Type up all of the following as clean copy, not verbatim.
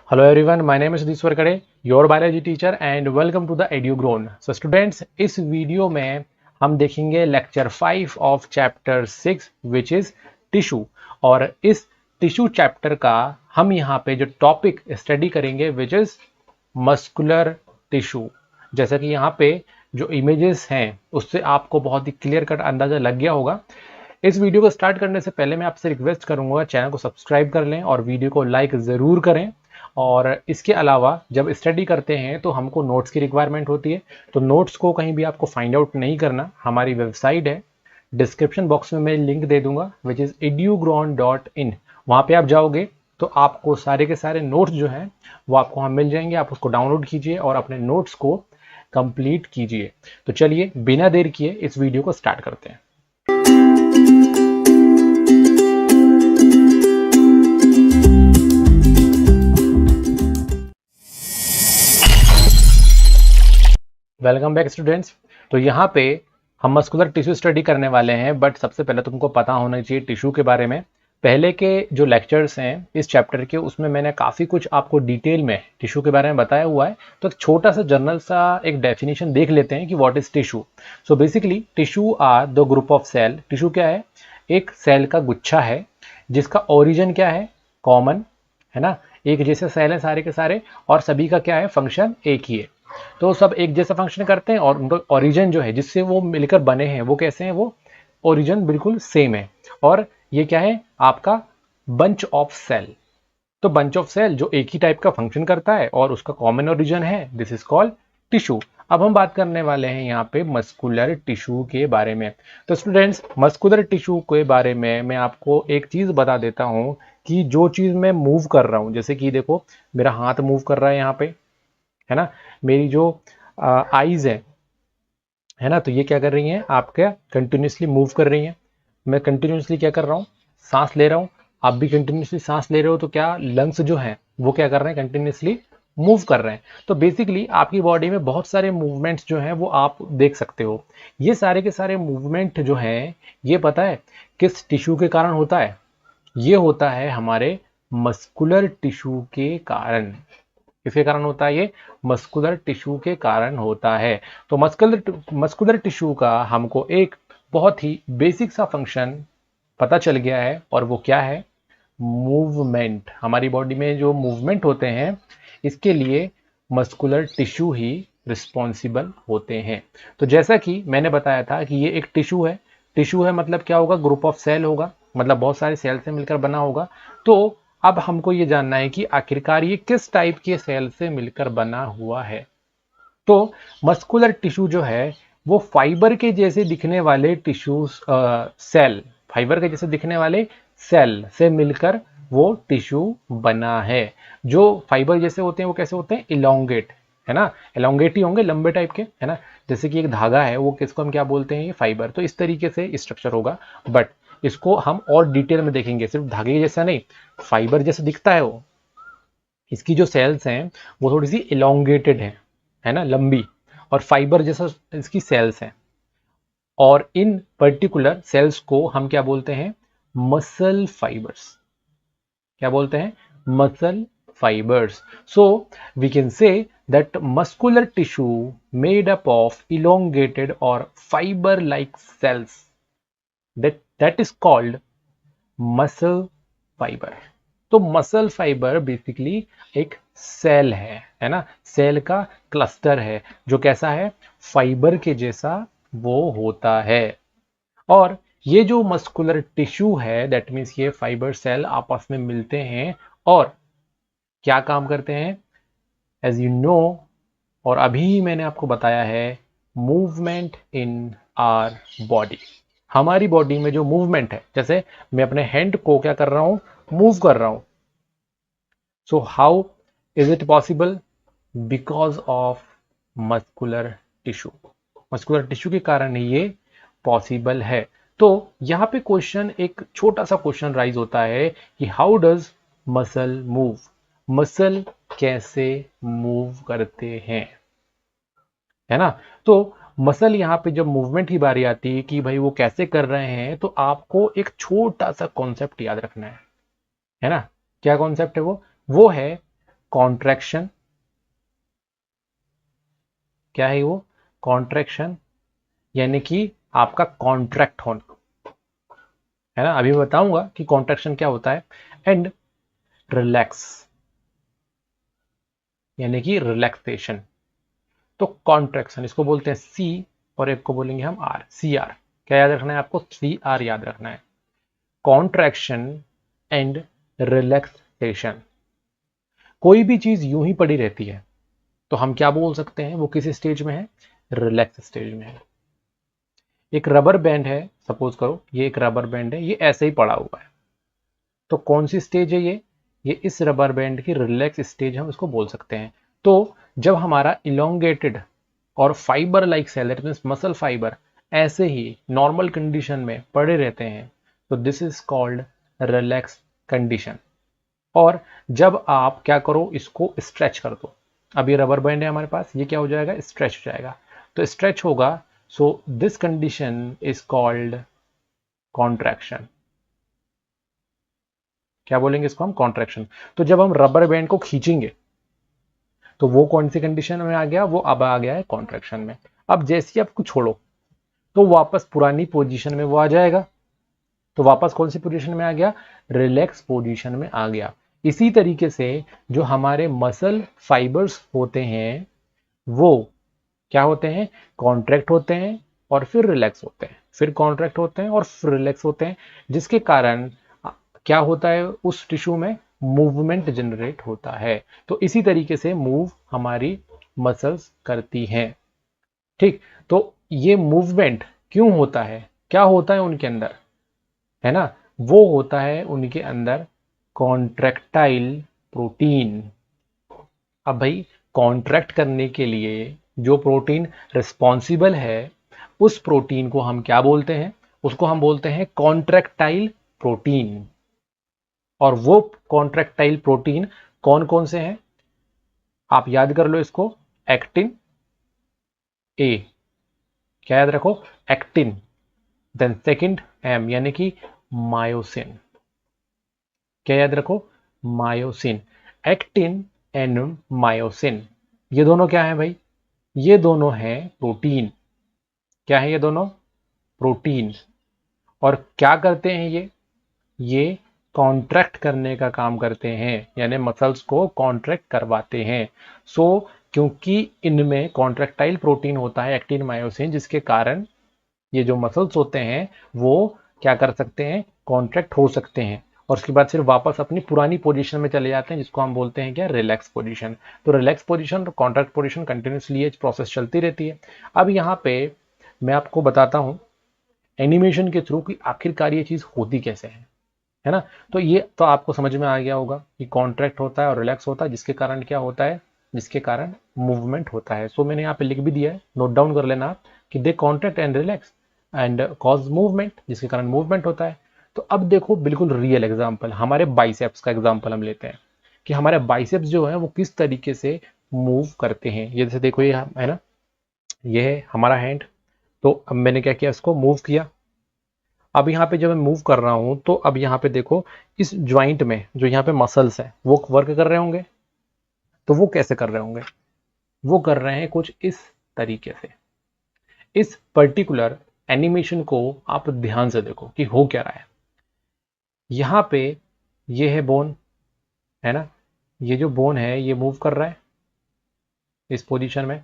Hello everyone, my name is Sudhir Swarkade, your biology teacher and welcome to the EduGrown. So students, इस video में हम देखेंगे lecture 5 of chapter 6 which is tissue. और इस tissue chapter का हम यहाँ पे जो टॉपिक स्टडी करेंगे विच इज मस्कुलर टिश्यू। जैसा कि यहाँ पे जो इमेजेस हैं उससे आपको बहुत ही क्लियर कट अंदाजा लग गया होगा। इस वीडियो को स्टार्ट करने से पहले मैं आपसे रिक्वेस्ट करूंगा चैनल को सब्सक्राइब कर लें और वीडियो को लाइक ज़रूर करें। और इसके अलावा जब स्टडी करते हैं तो हमको नोट्स की रिक्वायरमेंट होती है, तो नोट्स को कहीं भी आपको फाइंड आउट नहीं करना। हमारी वेबसाइट है, डिस्क्रिप्शन बॉक्स में मैं लिंक दे दूंगा विच इज़ edugrown.in। वहाँ पे आप जाओगे तो आपको सारे के सारे नोट्स जो हैं वो आपको वहाँ मिल जाएंगे। आप उसको डाउनलोड कीजिए और अपने नोट्स को कंप्लीट कीजिए। तो चलिए बिना देर किए इस वीडियो को स्टार्ट करते हैं। Welcome back students. तो यहाँ पे हम मस्कुलर टिश्यू स्टडी करने वाले हैं, बट सबसे पहले तुमको पता होना चाहिए टिश्यू के बारे में। पहले के जो लेक्चर्स हैं इस चैप्टर के, उसमें मैंने काफ़ी कुछ आपको डिटेल में टिश्यू के बारे में बताया हुआ है। तो एक छोटा सा जनरल सा एक डेफिनेशन देख लेते हैं कि what is tissue. So basically tissue are the group of cell. Tissue क्या है? एक सेल का गुच्छा है जिसका ओरिजिन क्या है? कॉमन है ना, एक जैसे सेल है सारे के सारे, और सभी का क्या है? फंक्शन एक ही है। तो सब एक जैसा फंक्शन करते हैं और उनका ओरिजिन जो है जिससे वो मिलकर बने हैं वो कैसे हैं? वो ओरिजिन बिल्कुल सेम है। और ये क्या है? आपका बंच ऑफ सेल। तो बंच ऑफ सेल जो एक ही टाइप का फंक्शन करता है और उसका कॉमन ओरिजिन है, दिस इज कॉल्ड टिश्यू। अब हम बात करने वाले हैं यहाँ पे मस्कुलर टिश्यू के बारे में। तो स्टूडेंट्स, मस्कुलर टिश्यू के बारे में मैं आपको एक चीज बता देता हूँ कि जो चीज मैं मूव कर रहा हूँ, जैसे कि देखो मेरा हाथ मूव कर रहा है यहाँ पे, है ना, मेरी जो आईज है ना, तो ये क्या कर रही हैं? आपका कंटिन्यूसली मूव कर रही हैं। मैं कंटिन्यूसली क्या कर रहा हूँ? सांस ले रहा हूँ। आप भी कंटिन्यूसली सांस ले रहे हो, तो क्या लंग्स जो हैं वो क्या कर रहे हैं? कंटिन्यूसली मूव कर रहे हैं। तो बेसिकली आपकी बॉडी में बहुत सारे मूवमेंट्स जो हैं वो आप देख सकते हो। ये सारे के सारे मूवमेंट जो हैं, ये पता है किस टिश्यू के कारण होता है? ये होता है हमारे मस्कुलर टिश्यू के कारण। किसके कारण होता है? ये मस्कुलर टिश्यू के कारण होता है। तो मस्कुलर टिश्यू का हमको एक बहुत ही बेसिक सा फंक्शन पता चल गया है, और वो क्या है? मूवमेंट। हमारी बॉडी में जो मूवमेंट होते हैं इसके लिए मस्कुलर टिश्यू ही रिस्पॉन्सिबल होते हैं। तो जैसा कि मैंने बताया था कि ये एक टिश्यू है। टिश्यू है मतलब क्या होगा? ग्रुप ऑफ सेल होगा, मतलब बहुत सारे सेल से मिलकर बना होगा। तो अब हमको ये जानना है कि आखिरकार ये किस टाइप के सेल से मिलकर बना हुआ है। तो मस्कुलर टिश्यू जो है वो फाइबर के जैसे दिखने वाले टिश्यू सेल, फाइबर के जैसे दिखने वाले सेल से मिलकर वो टिश्यू बना है। जो फाइबर जैसे होते हैं वो कैसे होते हैं? इलोंगेट, है ना, इलोंगेट ही होंगे, लंबे टाइप के, है ना। जैसे कि एक धागा है, वो किसको हम क्या बोलते हैं? ये फाइबर। तो इस तरीके से स्ट्रक्चर होगा, बट इसको हम और डिटेल में देखेंगे। सिर्फ धागे जैसा नहीं, फाइबर जैसा दिखता है वो। इसकी जो सेल्स हैं वो थोड़ी सी इलोंगेटेड है ना, लंबी, और फाइबर जैसा इसकी सेल्स हैं। और इन पर्टिकुलर सेल्स को हम क्या बोलते हैं? Muscle fibres. क्या बोलते हैं? Muscle fibers. So we can say that muscular tissue made up of elongated or fiber like cells, that is called muscle fiber. तो मसल फाइबर बेसिकली एक सेल है ना, सेल का क्लस्टर है जो कैसा है? फाइबर के जैसा वो होता है। और ये जो मस्कुलर टिश्यू है, दैट मीन्स ये फाइबर सेल आपस में मिलते हैं और क्या काम करते हैं? एज यू नो, और अभी मैंने आपको बताया है, मूवमेंट इन आर बॉडी। हमारी बॉडी में जो मूवमेंट है, जैसे मैं अपने हैंड को क्या कर रहा हूं? मूव कर रहा हूं। So how is it possible? Because of muscular tissue. Muscular tissue के कारण ही ये पॉसिबल है। तो यहां पे क्वेश्चन, एक छोटा सा क्वेश्चन राइज होता है कि how does muscle move? Muscle कैसे मूव करते हैं, है ना। तो मसल यहाँ पे जब मूवमेंट की बारी आती है कि भाई वो कैसे कर रहे हैं, तो आपको एक छोटा सा कॉन्सेप्ट याद रखना है ना। क्या कॉन्सेप्ट है वो? वो है कॉन्ट्रैक्शन। क्या है वो? कॉन्ट्रैक्शन, यानी कि आपका कॉन्ट्रैक्ट होना, है ना। अभी मैं बताऊंगा कि कॉन्ट्रैक्शन क्या होता है। एंड रिलैक्स, यानी कि रिलैक्सेशन। तो कॉन्ट्रैक्शन इसको बोलते हैं सी, और एक को बोलेंगे हम आर, सी आर। क्या याद रखना है आपको? सी आर याद रखना है। Contraction and relaxation. कोई भी चीज यूं ही पड़ी रहती है तो हम क्या बोल सकते हैं? वो किस स्टेज में है? रिलैक्स स्टेज में है। एक रबर बैंड है, सपोज करो ये एक रबर बैंड है, ये ऐसे ही पड़ा हुआ है, तो कौन सी स्टेज है ये इस रबर बैंड की रिलैक्स स्टेज हम इसको बोल सकते हैं। तो जब हमारा इलोंगेटेड और fibre like cell, that means muscle fibre, ऐसे ही नॉर्मल कंडीशन में पड़े रहते हैं, तो this is called relax condition. और जब आप क्या करो, इसको स्ट्रेच कर दो, अब ये रबर बैंड है हमारे पास, ये क्या हो जाएगा? स्ट्रेच हो जाएगा। तो स्ट्रेच होगा, so this condition is called contraction. क्या बोलेंगे इसको हम? कॉन्ट्रैक्शन। तो जब हम रबर बैंड को खींचेंगे तो वो कौन सी कंडीशन में आ गया? वो अब आ गया है कॉन्ट्रैक्शन में। अब जैसे ही आपको छोड़ो तो वापस पुरानी पोजीशन में वो आ जाएगा, तो वापस कौन सी पोजीशन में आ गया? रिलैक्स पोजीशन में आ गया। इसी तरीके से जो हमारे मसल फाइबर्स होते हैं वो क्या होते हैं? कॉन्ट्रैक्ट होते हैं और फिर रिलैक्स होते हैं, फिर कॉन्ट्रैक्ट होते हैं और फिर रिलैक्स होते हैं, जिसके कारण क्या होता है? उस टिश्यू में मूवमेंट जनरेट होता है। तो इसी तरीके से मूव हमारी मसल्स करती हैं। ठीक, तो ये मूवमेंट क्यों होता है? क्या होता है उनके अंदर, है ना? वो होता है उनके अंदर कॉन्ट्रैक्टाइल प्रोटीन। अब भाई, कॉन्ट्रैक्ट करने के लिए जो प्रोटीन रिस्पॉन्सिबल है, उस प्रोटीन को हम क्या बोलते हैं? उसको हम बोलते हैं कॉन्ट्रैक्टाइल प्रोटीन। और वो कॉन्ट्रैक्टाइल प्रोटीन कौन कौन से हैं? आप याद कर लो इसको। एक्टिन ए, क्या याद रखो? एक्टिन। देन सेकंड एम, यानी कि मायोसिन। क्या याद रखो? मायोसिन। एक्टिन एंड मायोसिन, ये दोनों क्या है भाई? ये दोनों हैं प्रोटीन। क्या है ये दोनों? प्रोटीन। और क्या करते हैं ये कॉन्ट्रैक्ट करने का काम करते हैं, यानी मसल्स को कॉन्ट्रैक्ट करवाते हैं। सो क्योंकि इनमें कॉन्ट्रैक्टाइल प्रोटीन होता है, एक्टिन मायोसिन, जिसके कारण ये जो मसल्स होते हैं वो क्या कर सकते हैं? कॉन्ट्रैक्ट हो सकते हैं, और उसके बाद फिर वापस अपनी पुरानी पोजीशन में चले जाते हैं, जिसको हम बोलते हैं क्या? Relax position. तो रिलैक्स पोजीशन और कॉन्ट्रैक्ट पोजीशन कंटिन्यूसली ये प्रोसेस चलती रहती है। अब यहाँ पे मैं आपको बताता हूँ एनिमेशन के थ्रू कि आखिरकार ये चीज़ होती कैसे है ना। तो ये तो आपको समझ में आ गया होगा कि कॉन्ट्रैक्ट होता है और रिलैक्स होता है, जिसके कारण क्या होता है? जिसके कारण मूवमेंट होता है। सो मैंने यहाँ पे लिख भी दिया है, नोट डाउन कर लेना आप, कि they contract and relax and cause movement, जिसके कारण मूवमेंट होता है। तो अब देखो बिल्कुल रियल एग्जाम्पल, हमारे बाइसेप्स का एग्जाम्पल हम लेते हैं कि हमारे बाइसेप्स जो है वो किस तरीके से मूव करते हैं। ये जैसे देखो, ये है ना, ये है हमारा हैंड। तो अब मैंने क्या किया? इसको मूव किया। अब यहाँ पे जब मैं मूव कर रहा हूं तो अब यहाँ पे देखो, इस ज्वाइंट में जो यहाँ पे मसल्स हैं वो वर्क कर रहे होंगे। तो वो कैसे कर रहे होंगे? वो कर रहे हैं कुछ इस तरीके से। इस पर्टिकुलर एनिमेशन को आप ध्यान से देखो कि हो क्या रहा है। यहाँ पे ये है बोन, है ना, ये जो बोन है ये मूव कर रहा है इस पोजीशन में।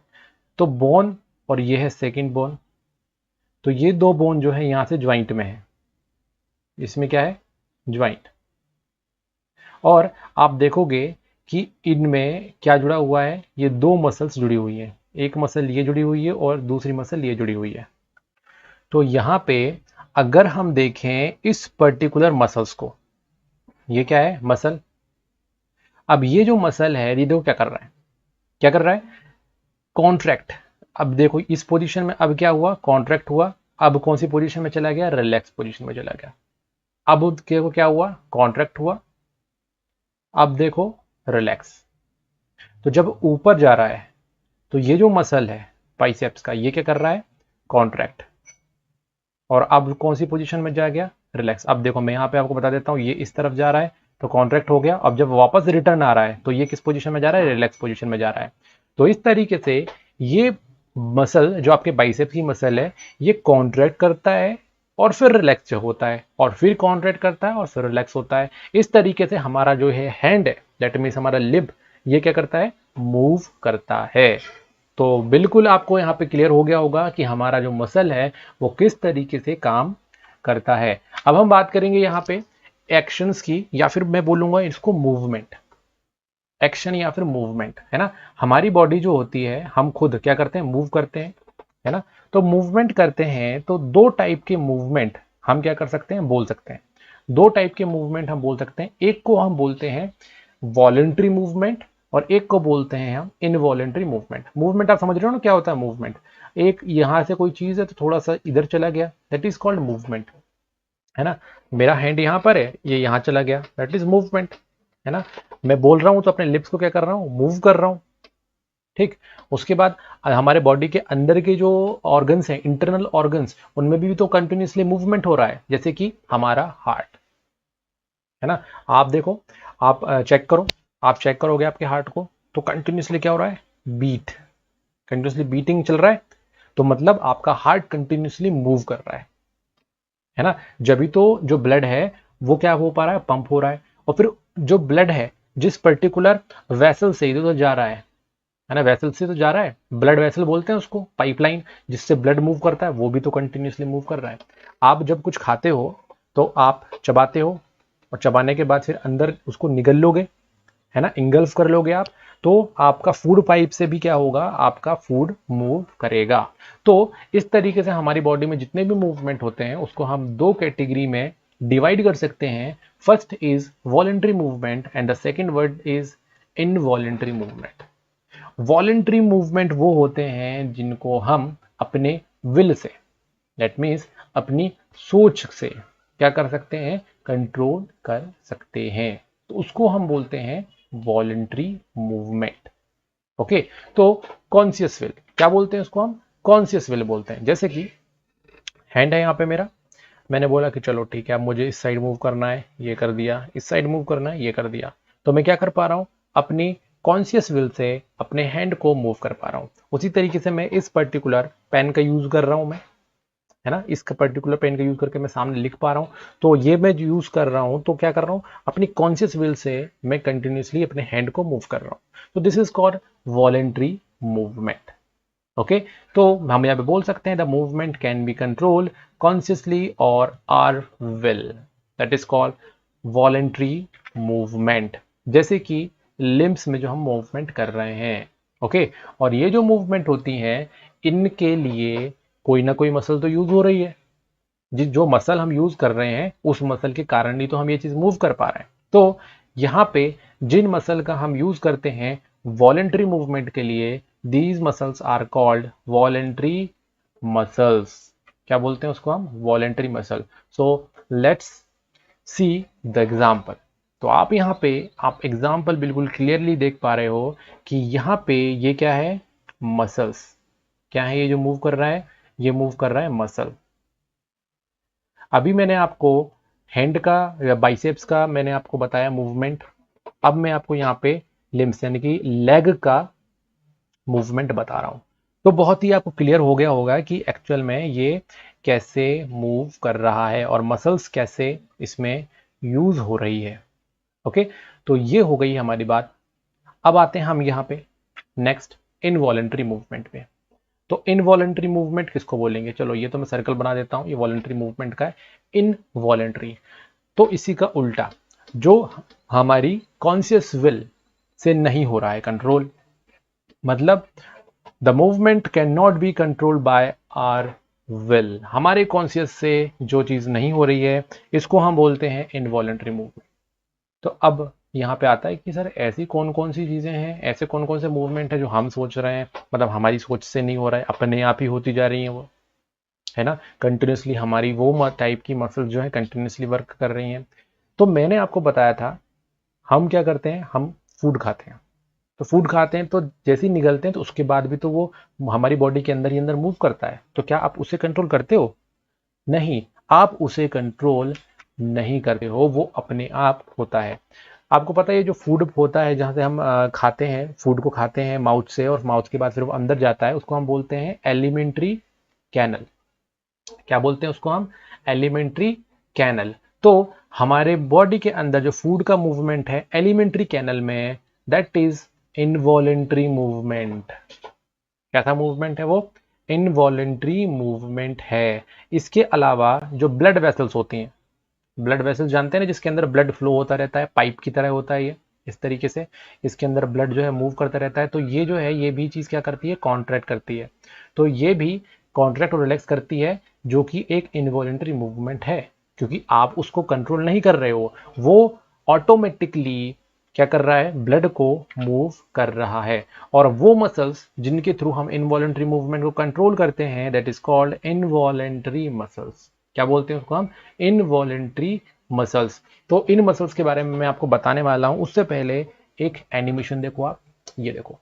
तो बोन, और ये है सेकंड बोन, तो ये दो बोन जो है यहाँ से ज्वाइंट में है, इसमें क्या है? ज्वाइंट। और आप देखोगे कि इनमें क्या जुड़ा हुआ है? ये दो मसल्स जुड़ी हुई हैं, एक मसल ये जुड़ी हुई है और दूसरी मसल ये जुड़ी हुई है। तो यहाँ पे अगर हम देखें इस पर्टिकुलर मसल्स को, ये क्या है? मसल। अब ये जो मसल है, ये देखो क्या कर रहा है? क्या कर रहा है? कॉन्ट्रैक्ट। अब देखो इस पोजीशन में अब क्या हुआ? कॉन्ट्रैक्ट हुआ। अब कौन सी पोजीशन में चला गया? रिलैक्स पोजीशन में चला गया। अब देखो क्या हुआ? कॉन्ट्रैक्ट हुआ। अब देखो रिलैक्स। तो जब ऊपर जा रहा है तो ये जो मसल है बाइसेप्स का, ये क्या कर रहा है? कॉन्ट्रैक्ट। और अब कौन सी पोजीशन में जा गया? रिलैक्स। अब देखो मैं यहाँ पे आपको बता देता हूँ, ये इस तरफ जा रहा है तो कॉन्ट्रैक्ट हो गया। अब जब वापस रिटर्न आ रहा है तो ये किस पोजीशन में जा रहा है, रिलैक्स पोजीशन में जा रहा है। तो इस तरीके से ये मसल जो आपके बाइसेप्स की मसल है ये कॉन्ट्रैक्ट करता है और फिर रिलैक्स होता है, और फिर कॉन्ट्रैक्ट करता है और फिर रिलैक्स होता है। इस तरीके से हमारा जो है हैंड है, दैट मीन्स हमारा लिब, ये क्या करता है, मूव करता है। तो बिल्कुल आपको यहाँ पे क्लियर हो गया होगा कि हमारा जो मसल है वो किस तरीके से काम करता है। अब हम बात करेंगे यहाँ पे एक्शंस की, या फिर मैं बोलूंगा इसको मूवमेंट, एक्शन या फिर मूवमेंट, है ना। हमारी बॉडी जो होती है हम खुद क्या करते हैं, मूव करते हैं, है ना। तो मूवमेंट करते हैं तो दो टाइप के मूवमेंट हम क्या कर सकते हैं, बोल सकते हैं। दो टाइप के मूवमेंट हम बोल सकते हैं, एक को हम बोलते हैं वॉलेंट्री मूवमेंट और एक को बोलते हैं हम इनवॉलेंट्री मूवमेंट। मूवमेंट आप समझ रहे हो ना क्या होता है मूवमेंट, एक यहां से कोई चीज है तो थोड़ा सा इधर चला गया, दैट इज कॉल्ड मूवमेंट, है ना। मेरा हैंड यहां पर है, ये यहां चला गया, दैट इज मूवमेंट, है ना। मैं बोल रहा हूं तो अपने लिप्स को क्या कर रहा हूं, मूव कर रहा हूं, ठीक। उसके बाद हमारे बॉडी के अंदर के जो ऑर्गन्स हैं, इंटरनल ऑर्गन्स, उनमें भी तो कंटिन्यूसली मूवमेंट हो रहा है, जैसे कि हमारा हार्ट, है ना। आप देखो, आप चेक करो, आप चेक करोगे आपके हार्ट को तो कंटिन्यूसली क्या हो रहा है, बीट, कंटिन्यूसली बीटिंग चल रहा है। तो मतलब आपका हार्ट कंटिन्यूसली मूव कर रहा है ना। जब भी तो जो ब्लड है वो क्या हो पा रहा है, पंप हो रहा है। और फिर जो ब्लड है जिस पर्टिकुलर वेसल से इधर जा रहा है ना, वेसल से तो जा रहा है, ब्लड वेसल बोलते हैं उसको, पाइपलाइन जिससे ब्लड मूव करता है, वो भी तो कंटिन्यूसली मूव कर रहा है। आप जब कुछ खाते हो तो आप चबाते हो, और चबाने के बाद फिर अंदर उसको निगल लोगे, है ना, इंगल्फ कर लोगे आप, तो आपका फूड पाइप से भी क्या होगा, आपका फूड मूव करेगा। तो इस तरीके से हमारी बॉडी में जितने भी मूवमेंट होते हैं उसको हम दो कैटेगरी में डिवाइड कर सकते हैं। First is voluntary movement and the second word is involuntary movement. Voluntary movement वो होते हैं जिनको हम अपने विल से, दैट मीन्स अपनी सोच से क्या कर सकते हैं, कंट्रोल कर सकते हैं, तो उसको हम बोलते हैं वॉलेंट्री मूवमेंट। ओके, तो कॉन्शियस विल क्या बोलते हैं, उसको हम कॉन्शियस विल बोलते हैं। जैसे कि हैंड है यहाँ पे मेरा, मैंने बोला कि चलो ठीक है, अब मुझे इस साइड मूव करना है, ये कर दिया, इस साइड मूव करना है, ये कर दिया। तो मैं क्या कर पा रहा हूं, अपनी कॉन्शियस विल से अपने हैंड को मूव कर पा रहा हूं। उसी तरीके से मैं इस पर्टिकुलर पेन का यूज कर रहा हूं, मैं, है ना, इस पर्टिकुलर पेन का यूज करके मैं सामने लिख पा रहा हूं। तो ये मैं यूज कर रहा हूं, तो क्या कर रहा हूं, अपनी कॉन्शियस विल से मैं कंटिन्यूसली अपने हैंड को मूव कर रहा हूं। तो this is called voluntary movement. Okay, तो हम यहाँ पे बोल सकते हैं the movement can be control consciously और our will, that is called voluntary movement. जैसे कि लिम्स में जो हम मूवमेंट कर रहे हैं, ओके। और ये जो मूवमेंट होती हैं इनके लिए कोई ना कोई मसल तो यूज हो रही है, जो मसल हम यूज कर रहे हैं उस मसल के कारण ही तो हम ये चीज मूव कर पा रहे हैं। तो यहाँ पे जिन मसल का हम यूज करते हैं वॉलेंट्री मूवमेंट के लिए, these muscles are called voluntary muscles. क्या बोलते हैं उसको हम, voluntary muscle. So let's see the example. तो आप यहाँ पे आप एग्जाम्पल बिल्कुल क्लियरली देख पा रहे हो कि यहाँ पे ये क्या है, मसल्स। क्या है ये जो मूव कर रहा है, ये मूव कर रहा है मसल। अभी मैंने आपको हैंड का या बाइसेप्स का मैंने आपको बताया मूवमेंट। अब मैं आपको यहाँ पे लिम्स यानी कि लेग का मूवमेंट बता रहा हूं। तो बहुत ही आपको क्लियर हो गया होगा कि एक्चुअल में ये कैसे मूव कर रहा है और मसल्स कैसे इसमें यूज हो रही है। ओके, तो ये हो गई हमारी बात। अब आते हैं हम यहाँ पे नेक्स्ट इनवॉलेंट्री मूवमेंट पे। तो इनवॉलेंट्री मूवमेंट किसको बोलेंगे, चलो ये तो मैं सर्कल बना देता हूं, ये वॉलेंट्री मूवमेंट का है। इनवॉलेंट्री तो इसी का उल्टा, जो हमारी कॉन्शियस विल से नहीं हो रहा है कंट्रोल, मतलब the movement can not be controlled by our will. हमारे कॉन्शियस से जो चीज नहीं हो रही है इसको हम बोलते हैं इनवॉलेंट्री मूवमेंट। तो अब यहाँ पे आता है कि सर ऐसी कौन कौन सी चीजें हैं, ऐसे कौन कौन से मूवमेंट है जो हम सोच रहे हैं, मतलब हमारी सोच से नहीं हो रहा है, अपने आप ही होती जा रही है वो, है ना, कंटिन्यूसली हमारी वो टाइप की मसल जो है कंटिन्यूसली वर्क कर रही हैं। तो मैंने आपको बताया था हम क्या करते हैं, हम फूड खाते हैं। तो फूड खाते हैं तो जैसे ही निगलते हैं तो उसके बाद भी तो वो हमारी बॉडी के अंदर ही अंदर मूव करता है। तो क्या आप उसे कंट्रोल करते हो, नहीं, आप उसे कंट्रोल नहीं करते हो, वो अपने आप होता है। आपको पता है ये जो फूड होता है जहाँ से हम खाते हैं, फूड को खाते हैं माउथ से, और माउथ के बाद फिर वो अंदर जाता है, उसको हम बोलते हैं एलिमेंट्री कैनल। क्या बोलते हैं उसको हम? Alimentary canal. तो हमारे बॉडी के अंदर जो फूड का मूवमेंट है एलिमेंट्री कैनल में, दैट इज इनवॉलेंट्री मूवमेंट। कैसा मूवमेंट है वो? इनवॉलेंट्री मूवमेंट है। इसके अलावा जो ब्लड वेसल्स होती हैं, ब्लड वेसल्स जानते हैं ना, जिसके अंदर ब्लड फ्लो होता रहता है, पाइप की तरह होता है ये, इस तरीके से इसके अंदर ब्लड जो है मूव करता रहता है। तो ये जो है ये भी चीज़ क्या करती है? कॉन्ट्रैक्ट करती है। तो ये भी कॉन्ट्रैक्ट और रिलैक्स करती है, जो कि एक इनवॉलेंट्री मूवमेंट है, क्योंकि आप उसको कंट्रोल नहीं कर रहे हो, वो ऑटोमेटिकली क्या कर रहा है? ब्लड को मूव कर रहा है। और वो मसल्स जिनके थ्रू हम इनवॉलेंट्री मूवमेंट को कंट्रोल करते हैं, that is called involuntary muscles. क्या बोलते हैं उसको हम? Involuntary muscles. तो इन मसल्स के बारे में मैं आपको बताने वाला हूं, उससे पहले एक एनिमेशन देखो आप। ये देखो,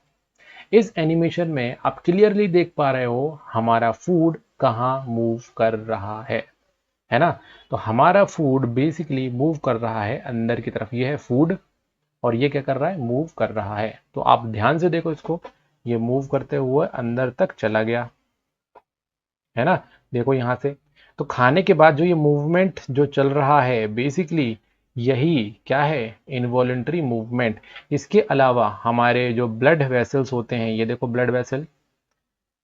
इस एनिमेशन में आप क्लियरली देख पा रहे हो हमारा फूड कहाँ मूव कर रहा है ना? तो हमारा फूड बेसिकली मूव कर रहा है अंदर की तरफ। ये है फूड, और ये क्या कर रहा है? मूव कर रहा है। तो आप ध्यान से देखो इसको, ये मूव करते हुए अंदर तक चला गया, है ना? देखो यहां से। तो खाने के बाद जो ये मूवमेंट जो चल रहा है, बेसिकली यही क्या है? Involuntary movement. इसके अलावा हमारे जो ब्लड वेसल्स होते हैं, ये देखो ब्लड वेसल,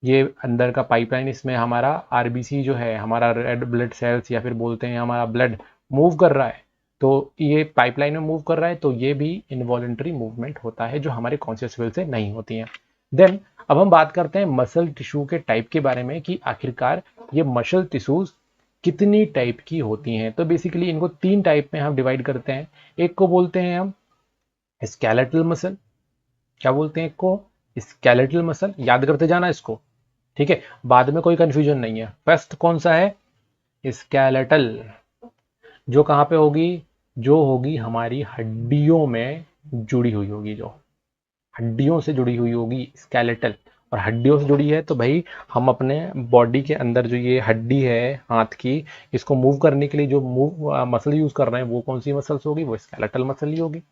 ये अंदर का पाइपलाइन, इसमें हमारा आरबीसी जो है, हमारा रेड ब्लड सेल्स या फिर बोलते हैं हमारा ब्लड मूव कर रहा है। तो ये पाइपलाइन में मूव कर रहा है, तो ये भी इनवॉलेंट्री मूवमेंट होता है, जो हमारे कॉन्शियस विल से नहीं होती है। देन अब हम बात करते हैं मसल टिश्यू के टाइप के बारे में, कि आखिरकार ये मसल टिश्यूज कितनी टाइप की होती हैं। तो बेसिकली इनको 3 टाइप में हम डिवाइड करते हैं। एक को बोलते हैं हम स्केलेटल मसल। क्या बोलते हैं एक को? Skeletal muscle. याद करते जाना इसको, ठीक है? बाद में कोई कंफ्यूजन नहीं है। फर्स्ट कौन सा है? स्केलेटल। जो कहां पे होगी? जो होगी हमारी हड्डियों में जुड़ी हुई होगी, जो हड्डियों से जुड़ी हुई होगी, स्केलेटल। और हड्डियों से जुड़ी है तो भाई हम अपने बॉडी के अंदर जो ये हड्डी है हाथ की, इसको मूव करने के लिए जो मूव मसल यूज कर रहे हैं, वो कौन सी मसल्स होगी? वो स्केलेटल मसल ही होगी।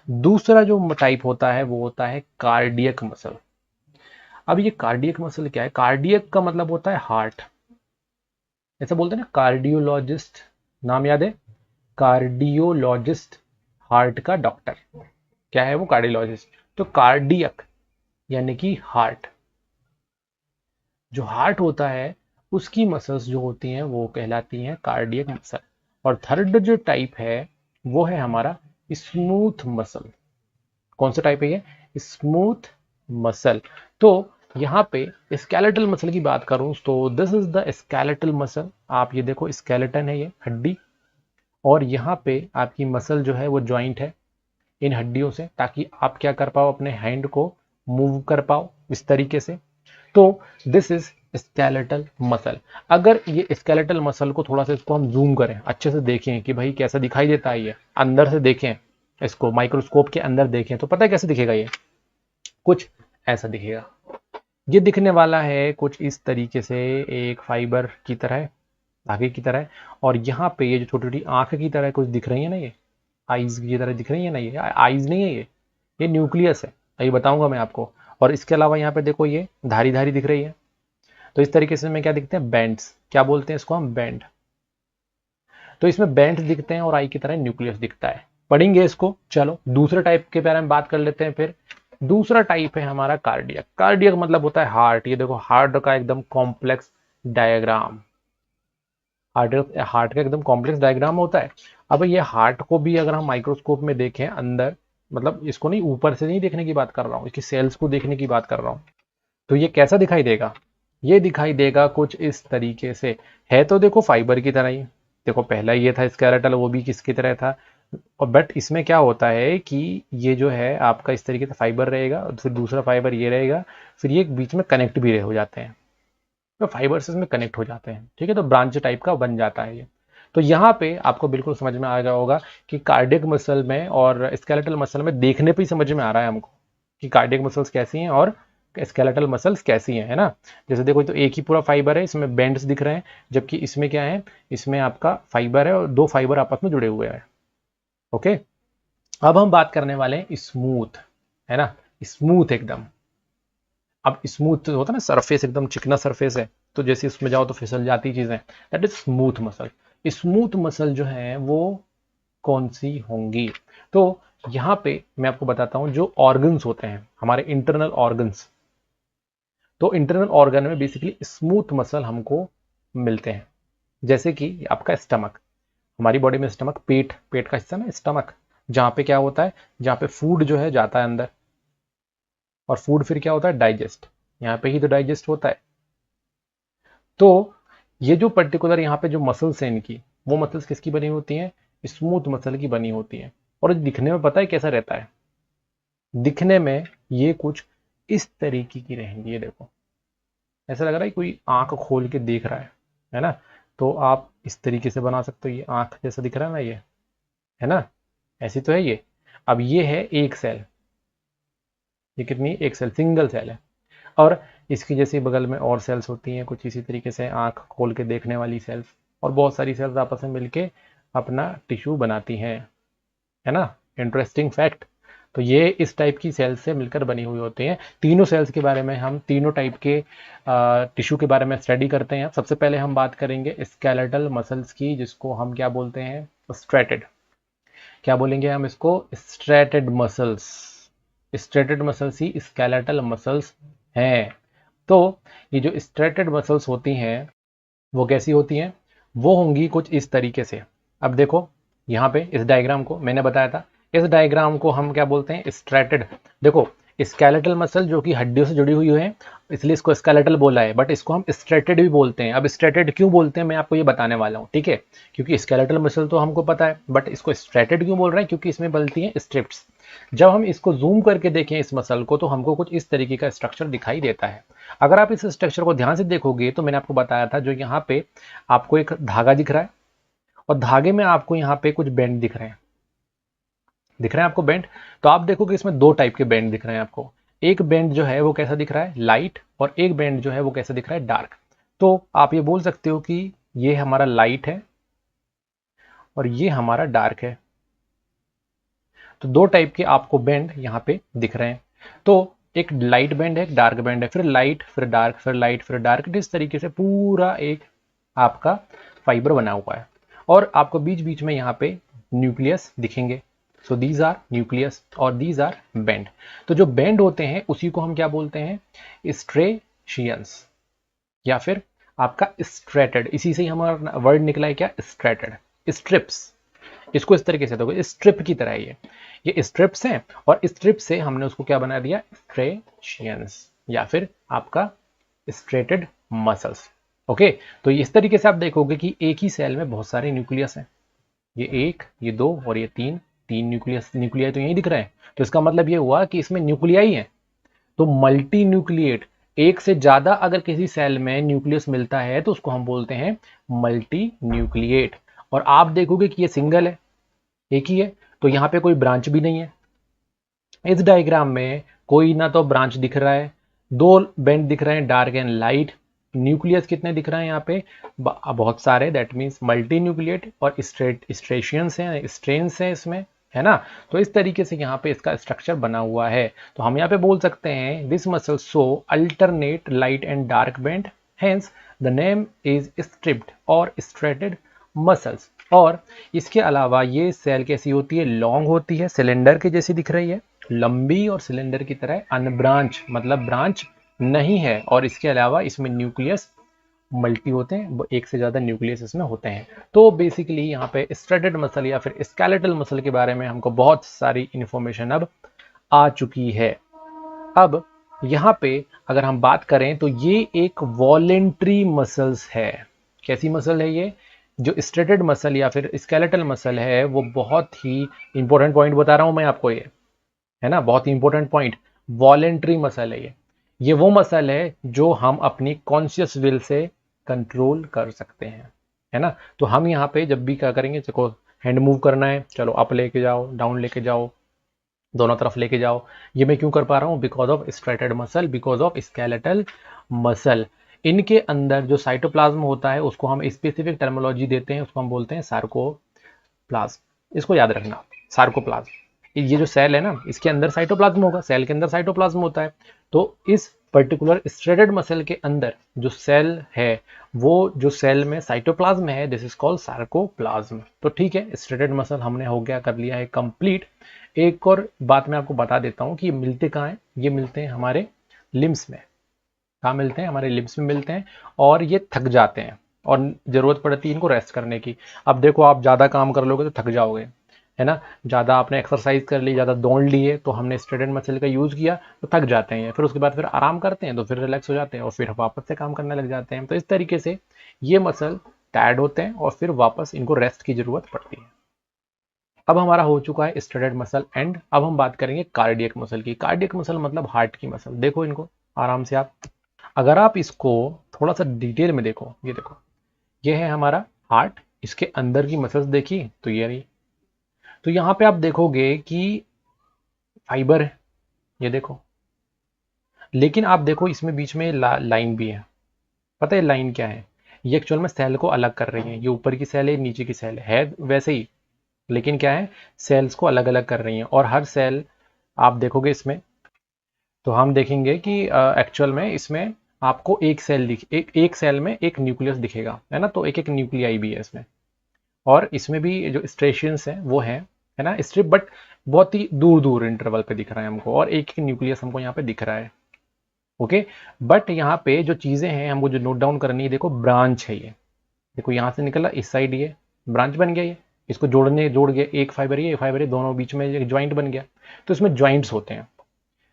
दूसरा जो टाइप होता है वो होता है कार्डियक मसल। अब ये कार्डियक मसल क्या है? कार्डियक का मतलब होता है हार्ट। ऐसा बोलते हैं ना, कार्डियोलॉजिस्ट। नाम याद है? कार्डियोलॉजिस्ट, हार्ट का डॉक्टर। क्या है वो? कार्डियोलॉजिस्ट। तो कार्डियक यानी कि हार्ट। जो हार्ट होता है उसकी मसल्स जो होती हैं वो कहलाती हैं कार्डियक मसल। और थर्ड जो टाइप है वो है हमारा स्मूथ मसल। कौन सा टाइप है ये? Smooth muscle. तो यहाँ पे स्केलेटल मसल की बात करूं तो this is the skeletal muscle. आप ये देखो, स्केलेटन है ये हड्डी, और यहाँ पे आपकी मसल जो है वो ज्वाइंट है इन हड्डियों से, ताकि आप क्या कर पाओ? अपने हैंड को मूव कर पाओ इस तरीके से। तो दिस इज स्केलेटल मसल। अगर ये स्केलेटल मसल को थोड़ा सा इसको हम जूम करें, अच्छे से देखें कि भाई कैसा दिखाई देता है, ये अंदर से देखें, इसको माइक्रोस्कोप के अंदर देखें, तो पता है कैसे दिखेगा? ये कुछ ऐसा दिखेगा। ये दिखने वाला है कुछ इस तरीके से, एक फाइबर की तरह, धागे की तरह। और यहाँ पे ये जो छोटी छोटी आंख की तरह कुछ दिख रही है ना, ये आईज की तरह दिख रही है ना, ये आईज नहीं है, ये न्यूक्लियस है, ये बताऊंगा मैं आपको। और इसके अलावा यहाँ पे देखो ये धारी धारी दिख रही है। तो इस तरीके से में क्या दिखते हैं? बैंड्स। क्या बोलते हैं इसको हम? बैंड। तो इसमें बैंड्स दिखते हैं और आई की तरह न्यूक्लियस दिखता है। पढ़ेंगे इसको। चलो दूसरे टाइप के बारे में बात कर लेते हैं फिर। दूसरा टाइप है हमारा कार्डियक। कार्डियक मतलब होता है हार्ट। ये देखो हार्ट का एकदम कॉम्प्लेक्स डायग्राम, हार्ट का एकदम कॉम्प्लेक्स डायग्राम होता है। अब ये हार्ट को भी अगर हम माइक्रोस्कोप में देखें अंदर, मतलब इसको नहीं, ऊपर से नहीं देखने की बात कर रहा हूँ, इसकी सेल्स को देखने की बात कर रहा हूँ, तो ये कैसा दिखाई देगा? ये दिखाई देगा कुछ इस तरीके से। है तो देखो फाइबर की तरह ही। देखो पहला ये था स्केलेटल, वो भी किसकी तरह था। और बट इसमें क्या होता है कि ये जो है आपका इस तरीके से फाइबर रहेगा, फिर दूसरा फाइबर ये रहेगा, फिर ये बीच में कनेक्ट भी हो जाते हैं, तो फाइबर से इसमें कनेक्ट हो जाते हैं, ठीक है? तो ब्रांच टाइप का बन जाता है ये। तो यहाँ पे आपको बिल्कुल समझ में आ गया होगा कि कार्डियक मसल में और स्केलेटल मसल में देखने पे ही समझ में आ रहा है हमको कि कार्डियक मसल्स कैसी हैं और स्केलेटल मसल्स कैसी हैं, है ना। जैसे देखो तो एक ही पूरा फाइबर है, इसमें बेंड्स दिख रहे हैं, जबकि इसमें क्या है, इसमें आपका फाइबर है और दो फाइबर आपस में जुड़े हुए हैं। ओके, अब हम बात करने वाले हैं स्मूथ, है ना, स्मूथ एकदम। अब स्मूथ होता है ना, सरफेस एकदम चिकना सरफेस है, तो जैसे उसमें जाओ तो फिसल जाती चीजें, that is smooth muscle. Smooth muscle जो है वो कौन सी होंगी, तो यहां पे मैं आपको बताता हूं जो ऑर्गन्स होते हैं हमारे इंटरनल ऑर्गन्स, तो इंटरनल ऑर्गन में बेसिकली स्मूथ मसल हमको मिलते हैं। जैसे कि आपका स्टमक, हमारी बॉडी में स्टमक, पेट, पेट का हिस्सा ना स्टमक, जहां पे क्या होता है, जहां पे फूड जो है जाता है अंदर, और फूड फिर क्या होता है, डाइजेस्ट, यहाँ पे ही तो डाइजेस्ट होता है। तो ये जो पर्टिकुलर यहाँ पे जो मसल्स हैं इनकी, वो मसल्स किसकी बनी होती हैं, स्मूथ मसल की बनी होती हैं। और दिखने में पता है कैसा रहता है, दिखने में ये कुछ इस तरीके की रहेंगी, ये देखो ऐसा लग रहा है कोई आंख खोल के देख रहा है ना। तो आप इस तरीके से बना सकते हो, ये आंख जैसा दिख रहा है ना, ये है ना, ऐसी तो है ये। अब ये है एक सेल, ये कितनी, एक सेल, सिंगल सेल है। और इसकी जैसे बगल में और सेल्स होती हैं कुछ इसी तरीके से, आंख खोल के देखने वाली सेल्स, और बहुत सारी सेल्स आपस में मिलके अपना टिश्यू बनाती हैं, है ना। Interesting fact. तो ये इस टाइप की सेल्स से मिलकर बनी हुई होती हैं। तीनों सेल्स के बारे में हम तीनों टाइप के टिश्यू के बारे में स्टडी करते हैं। सबसे पहले हम बात करेंगे स्केलेटल मसल्स की, जिसको हम क्या बोलते हैं, स्ट्रेटेड, क्या बोलेंगे हम इसको, स्ट्रेटेड मसल्स। स्ट्रेटेड मसल्स ही स्केलेटल मसल्स हैं। तो ये जो स्ट्रेटेड मसल्स होती हैं वो कैसी होती हैं, वो होंगी कुछ इस तरीके से। अब देखो यहाँ पे इस डायग्राम को मैंने बताया था, इस डायग्राम को हम क्या बोलते हैं, स्ट्रेटेड। देखो स्केलेटल मसल जो कि हड्डियों से जुड़ी हुई है, इसलिए इसको स्केलेटल बोला है, बट इसको हम स्ट्रेटेड भी बोलते हैं। अब स्ट्रेटेड क्यों बोलते हैं मैं आपको ये बताने वाला हूँ, ठीक है। क्योंकि स्केलेटल मसल तो हमको पता है, बट इसको स्ट्रेटेड क्यों बोल रहे हैं, क्योंकि इसमें बनती हैं स्ट्रिप्स। जब हम इसको जूम करके देखें इस मसल को, तो हमको कुछ इस तरीके का स्ट्रक्चर दिखाई देता है। अगर आप इस स्ट्रक्चर को ध्यान से देखोगे तो मैंने आपको बताया था, जो यहाँ पे आपको एक धागा दिख रहा है, और धागे में आपको यहाँ पे कुछ बैंड दिख रहे हैं, दिख रहे हैं आपको बैंड। तो आप देखोगे इसमें दो टाइप के बैंड दिख रहे हैं आपको। एक बैंड जो है वो कैसा दिख रहा है, लाइट, और एक बैंड जो है वो कैसा दिख रहा है, डार्क। तो आप ये बोल सकते हो कि ये हमारा लाइट है और ये हमारा डार्क है। तो दो टाइप के आपको बैंड यहाँ पे दिख रहे हैं। तो एक लाइट बैंड है, एक डार्क बैंड है, फिर लाइट, फिर डार्क, फिर लाइट, फिर डार्क, इस तरीके से पूरा एक आपका फाइबर बना हुआ है। और आपको बीच बीच में यहाँ पे न्यूक्लियस दिखेंगे। सो दीज आर न्यूक्लियस और दीज आर बैंड। तो जो बैंड होते हैं उसी को हम क्या बोलते हैं, स्ट्रेशियंस, या फिर आपका स्ट्रेटेड। इसी से ही हमारा वर्ड निकला है क्या, स्ट्रेटेड, स्ट्रिप्स। इसको इस तरीके से देखो, स्ट्रिप की तरह ये स्ट्रिप्स हैं, और स्ट्रिप से हमने उसको क्या बना दिया, स्ट्रेशियंस, या फिर आपका स्ट्रेटेड मसल्स। ओके, तो इस तरीके से आप देखोगे कि एक ही सेल में बहुत सारे न्यूक्लियस हैं, ये एक, ये दो और ये तीन, तीन न्यूक्लियस, न्यूक्लियाई तो यही दिख रहे हैं। तो इसका मतलब ये हुआ कि इसमें न्यूक्लियाई है। तो मल्टी न्यूक्लिएट, एक से ज्यादा अगर किसी सेल में न्यूक्लियस मिलता है तो उसको हम बोलते हैं मल्टी न्यूक्लिएट। और आप देखोगे कि ये सिंगल है, एक ही है, तो यहाँ पे कोई ब्रांच भी नहीं है। इस डायग्राम में कोई ना तो ब्रांच दिख रहा है, दो बेंड दिख रहे हैं, डार्क एंड लाइट। न्यूक्लियस कितने दिख रहे हैं यहाँ पे, बहुत सारे, दैट मीन्स मल्टी न्यूक्लिएट, और स्ट्रेशियंस हैं, स्ट्रेन्स हैं इसमें, है ना। तो इस तरीके से यहाँ पे इसका स्ट्रक्चर बना हुआ है। तो हम यहाँ पे बोल सकते हैं this muscle show alternate light and dark band, hence the name is striped और स्ट्रेटेड मसल्स। और इसके अलावा ये सेल कैसी होती है, लॉन्ग होती है, सिलेंडर के जैसी दिख रही है, लंबी और सिलेंडर की तरह, अनब्रांच मतलब ब्रांच नहीं है। और इसके अलावा इसमें न्यूक्लियस मल्टी होते हैं, एक से ज्यादा न्यूक्लियस इसमें होते हैं। तो बेसिकली यहाँ पे स्ट्रेटेड मसल या फिर स्केलेटल मसल के बारे में हमको बहुत सारी इंफॉर्मेशन अब आ चुकी है। अब यहाँ पे अगर हम बात करें तो ये एक वॉलेंट्री मसल्स है। कैसी मसल है ये, जो स्ट्रेटेड मसल या फिर स्केलेटल मसल है, वो बहुत ही इंपॉर्टेंट पॉइंट बता रहा हूं मैं आपको, ये है ना, बहुत ही इंपॉर्टेंट पॉइंट, वॉलेंट्री मसल है ये वो मसल है जो हम अपनी कॉन्शियस विल से कंट्रोल कर सकते हैं, है ना। तो हम यहाँ पे जब भी क्या करेंगे, देखो हैंड मूव करना है, चलो अप लेके जाओ, डाउन लेके जाओ, दोनों तरफ लेके जाओ। ये मैं क्यों कर पा रहा हूँ? Because of striated muscle, because of skeletal muscle. इनके अंदर जो साइटोप्लाज्म होता है उसको हम स्पेसिफिक टर्मिनोलॉजी देते हैं, उसको हम बोलते हैं सार्कोप्लाज्म। इसको याद रखना, सार्कोप्लाज्म। ये जो सेल है ना, इसके अंदर साइटोप्लाज्म होगा, सेल के अंदर साइटोप्लाज्म होता है। तो इस पर्टिकुलर स्ट्रेटेड मसल के अंदर जो सेल है, वो जो सेल में साइटोप्लाज्म है, दिस इज कॉल्ड सार्कोप्लाज्म। तो ठीक है, स्ट्रेटेड मसल हमने हो गया, कर लिया है कंप्लीट। एक और बात मैं आपको बता देता हूँ कि ये मिलते कहाँ हैं। ये मिलते हैं हमारे लिम्स में। कहाँ मिलते हैं? हमारे लिम्स में मिलते हैं। और ये थक जाते हैं और जरूरत पड़ती है इनको रेस्ट करने की। अब देखो, आप ज़्यादा काम कर लोगे तो थक जाओगे, है ना। ज़्यादा आपने एक्सरसाइज कर ली, ज़्यादा दौड़ लिए, तो हमने स्ट्रेटेड मसल का यूज़ किया तो थक जाते हैं। फिर उसके बाद फिर आराम करते हैं तो फिर रिलैक्स हो जाते हैं और फिर वापस से काम करने लग जाते हैं। तो इस तरीके से ये मसल टायर्ड होते हैं और फिर वापस इनको रेस्ट की ज़रूरत पड़ती है। अब हमारा हो चुका है स्ट्रेटेड मसल एंड। अब हम बात करेंगे कार्डियक मसल की। कार्डियक मसल मतलब हार्ट की मसल। देखो इनको आराम से आप, अगर आप इसको थोड़ा सा डिटेल में देखो, ये देखो, ये है हमारा हार्ट। इसके अंदर की मसल्स देखी तो ये रही। तो यहाँ पे आप देखोगे कि फाइबर है, ये देखो। लेकिन आप देखो इसमें बीच में लाइन भी है। पता है लाइन क्या है? ये एक्चुअल में सेल को अलग कर रही है। ये ऊपर की सेल है, नीचे की सेल है वैसे ही, लेकिन क्या है, सेल्स को अलग अलग कर रही है। और हर सेल आप देखोगे इसमें, तो हम देखेंगे कि एक्चुअल में इसमें आपको एक सेल एक सेल में एक न्यूक्लियस दिखेगा, है ना। तो एक एक न्यूक्लियाई भी है इसमें। और इसमें भी जो स्ट्रेशियंस हैं वो हैं, है ना, स्ट्रिप, बट बहुत ही दूर दूर इंटरवल पे दिख रहा है हमको। और एक एक न्यूक्लियस हमको यहाँ पे दिख रहा है। ओके। बट यहाँ पे जो चीज़ें हैं हमको जो नोट डाउन करनी है, देखो ब्रांच है ये। देखो यहाँ से निकला, इस साइड ये ब्रांच बन गया। ये इसको जोड़ गया, एक फाइबर ये, एक फाइबर ये, दोनों बीच में एक ज्वाइंट बन गया। तो इसमें ज्वाइंट्स होते हैं,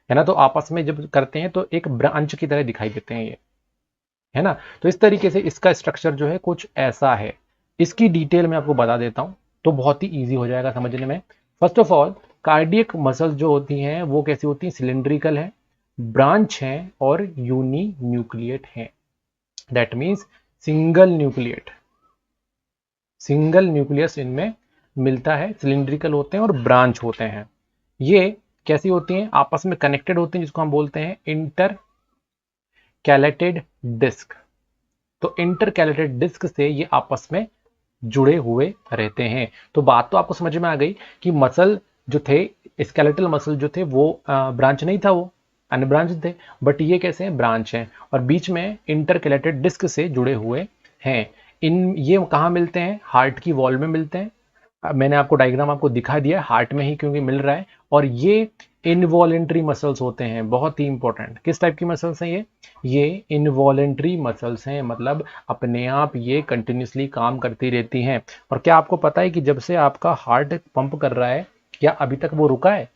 है ना। तो आपस में जब करते हैं तो एक ब्रांच की तरह दिखाई देते हैं ये, है ना। तो इस तरीके से इसका स्ट्रक्चर जो है कुछ ऐसा है। इसकी डिटेल में आपको बता देता हूं तो बहुत ही ईजी हो जाएगा समझने में। First of all, cardiac muscles जो होती हैं वो कैसी होती हैं? सिलेंड्रिकल है, ब्रांच है और यूनी न्यूक्लिएट है। That means single nucleate, single nucleus इनमें मिलता है। सिलिंड्रिकल होते हैं और ब्रांच होते हैं। ये कैसी होती हैं? आपस में कनेक्टेड होती हैं, जिसको हम बोलते हैं इंटर कैलेटेड डिस्क। तो इंटर कैलेटेड डिस्क से ये आपस में जुड़े हुए रहते हैं। तो बात तो आपको समझ में आ गई कि मसल जो थे, स्केलेटल मसल जो थे वो ब्रांच नहीं था, वो अनब्रांच थे। बट ये कैसे हैं? ब्रांच हैं और बीच में इंटरकैलेटेड डिस्क से जुड़े हुए हैं। इन ये कहाँ मिलते हैं? हार्ट की वॉल में मिलते हैं। मैंने आपको डायग्राम आपको दिखा दिया, हार्ट में ही क्योंकि मिल रहा है। और ये इनवॉलेंट्री मसल्स होते हैं, बहुत ही इंपॉर्टेंट। किस टाइप की मसल्स हैं ये इनवॉलेंट्री मसल्स हैं, मतलब अपने आप ये कंटिन्यूसली काम करती रहती हैं। और क्या आपको पता है कि जब से आपका हार्ट पंप कर रहा है, क्या अभी तक वो रुका है?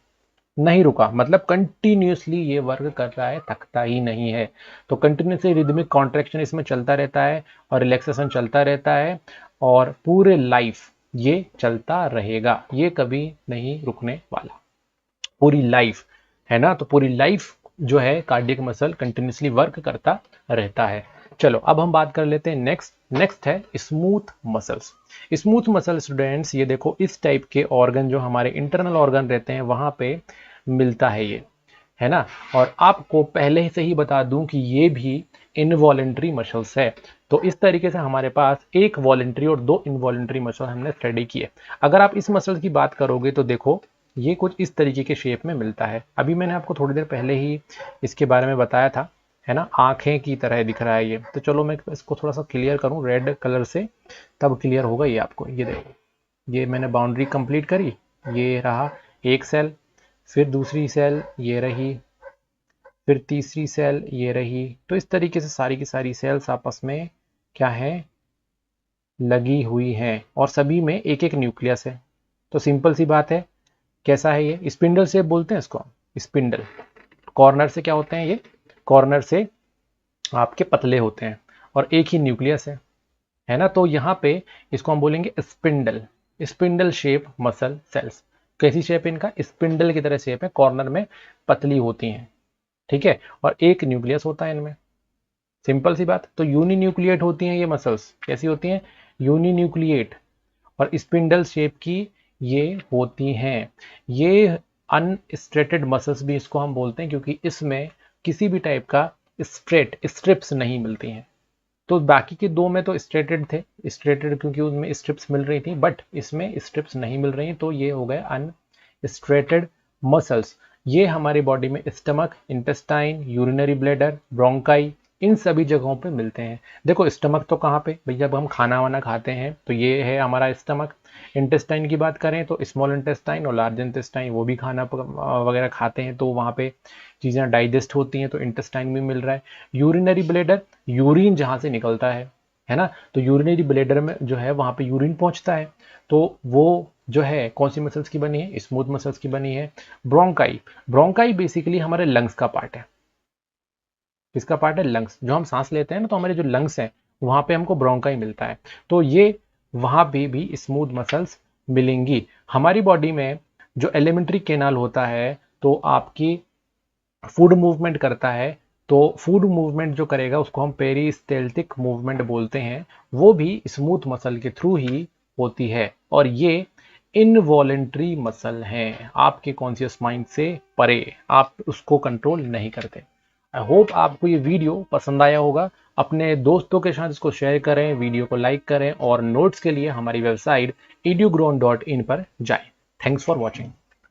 नहीं रुका, मतलब कंटिन्यूसली ये वर्क कर रहा है, थकता ही नहीं है। तो कंटिन्यूसली रिदमिक कॉन्ट्रैक्शन इसमें चलता रहता है और रिलैक्सेशन चलता रहता है और पूरे लाइफ ये चलता रहेगा, ये कभी नहीं रुकने वाला, पूरी लाइफ, है ना। तो पूरी लाइफ जो है कार्डियक मसल कंटिन्यूसली वर्क करता रहता है। चलो अब हम बात कर लेते हैं नेक्स्ट है smooth muscles. Smooth muscle students, ये देखो इस टाइप के ऑर्गन जो हमारे इंटरनल ऑर्गन रहते हैं वहां पे मिलता है ये, है ना। और आपको पहले से ही बता दूं कि ये भी इनवॉलेंट्री मसल्स है। तो इस तरीके से हमारे पास एक वॉलेंट्री और दो इनवॉलेंट्री मसल हमने स्टडी किए। अगर आप इस मसल की बात करोगे तो देखो ये कुछ इस तरीके के शेप में मिलता है। अभी मैंने आपको थोड़ी देर पहले ही इसके बारे में बताया था, है ना। आंखें की तरह दिख रहा है ये। तो चलो मैं इसको थोड़ा सा क्लियर करूं रेड कलर से, तब क्लियर होगा ये आपको। ये देखो, ये मैंने बाउंड्री कंप्लीट करी, ये रहा एक सेल, फिर दूसरी सेल ये रही, फिर तीसरी सेल ये रही। तो इस तरीके से सारी की सारी सेल्स आपस में क्या है? लगी हुई हैं और सभी में एक एक न्यूक्लियस है। तो सिंपल सी बात है, कैसा है ये? स्पिंडल शेप बोलते हैं इसको, स्पिंडल। कॉर्नर से क्या होते हैं ये? कॉर्नर से आपके पतले होते हैं और एक ही न्यूक्लियस है ना। तो यहाँ पे इसको हम बोलेंगे spindle, spindle shape muscle cells. कैसी शेप है इनका? स्पिंडल की तरह शेप है, कॉर्नर में पतली होती हैं, ठीक है। और एक न्यूक्लियस होता है इनमें, सिंपल सी बात। तो यूनी न्यूक्लिएट होती हैं ये मसल्स। कैसी होती हैं? यूनी न्यूक्लिएट और स्पिंडल शेप की ये होती हैं। ये अनस्ट्रेटेड मसल्स भी इसको हम बोलते हैं, क्योंकि इसमें किसी भी टाइप का स्ट्रेट स्ट्रिप्स नहीं मिलती हैं। तो बाकी के दो में तो स्ट्रेटेड थे, स्ट्रेटेड क्योंकि उनमें स्ट्रिप्स मिल रही थी, बट इसमें स्ट्रिप्स नहीं मिल रही, तो ये हो गए अनस्ट्रेटेड मसल्स। ये हमारी बॉडी में stomach, intestine, urinary bladder, bronchi, इन सभी जगहों पे मिलते हैं। देखो स्टमक तो कहाँ पे भैया, जब हम खाना वाना खाते हैं तो ये है हमारा स्टमक। इंटेस्टाइन की बात करें तो स्मॉल इंटेस्टाइन और लार्ज इंटेस्टाइन, वो भी खाना वगैरह खाते हैं तो वहाँ पे चीज़ें डाइजेस्ट होती हैं, तो इंटेस्टाइन में मिल रहा है। यूरिनरी ब्लैडर, यूरिन जहाँ से निकलता है ना, तो यूरिनरी ब्लैडर में जो है वहाँ पे यूरिन पहुँचता है, तो वो जो है कौन सी मसल्स की बनी है, स्मूथ मसल्स की बनी है। ब्रोंकाई, ब्रोंकाई बेसिकली हमारे लंग्स का पार्ट है। किसका पार्ट है? लंग्स। जो हम सांस लेते हैं ना, तो हमारे जो लंग्स हैं वहां पे हमको ब्रोंकाई मिलता है, तो ये वहां पे भी स्मूथ मसल्स मिलेंगी। हमारी बॉडी में जो एलिमेंट्री कैनाल होता है, तो आपकी फूड मूवमेंट करता है, तो फूड मूवमेंट जो करेगा उसको हम पेरिस्टेल्टिक मूवमेंट बोलते हैं, वो भी स्मूथ मसल के थ्रू ही होती है, और ये इनवॉलेंट्री मसल हैं, आपके कॉन्शियस माइंड से परे, आप उसको कंट्रोल नहीं करते। आई होप आपको ये वीडियो पसंद आया होगा। अपने दोस्तों के साथ इसको शेयर करें, वीडियो को लाइक करें, और नोट्स के लिए हमारी वेबसाइट edugrown.in पर जाएं। Thanks for watching.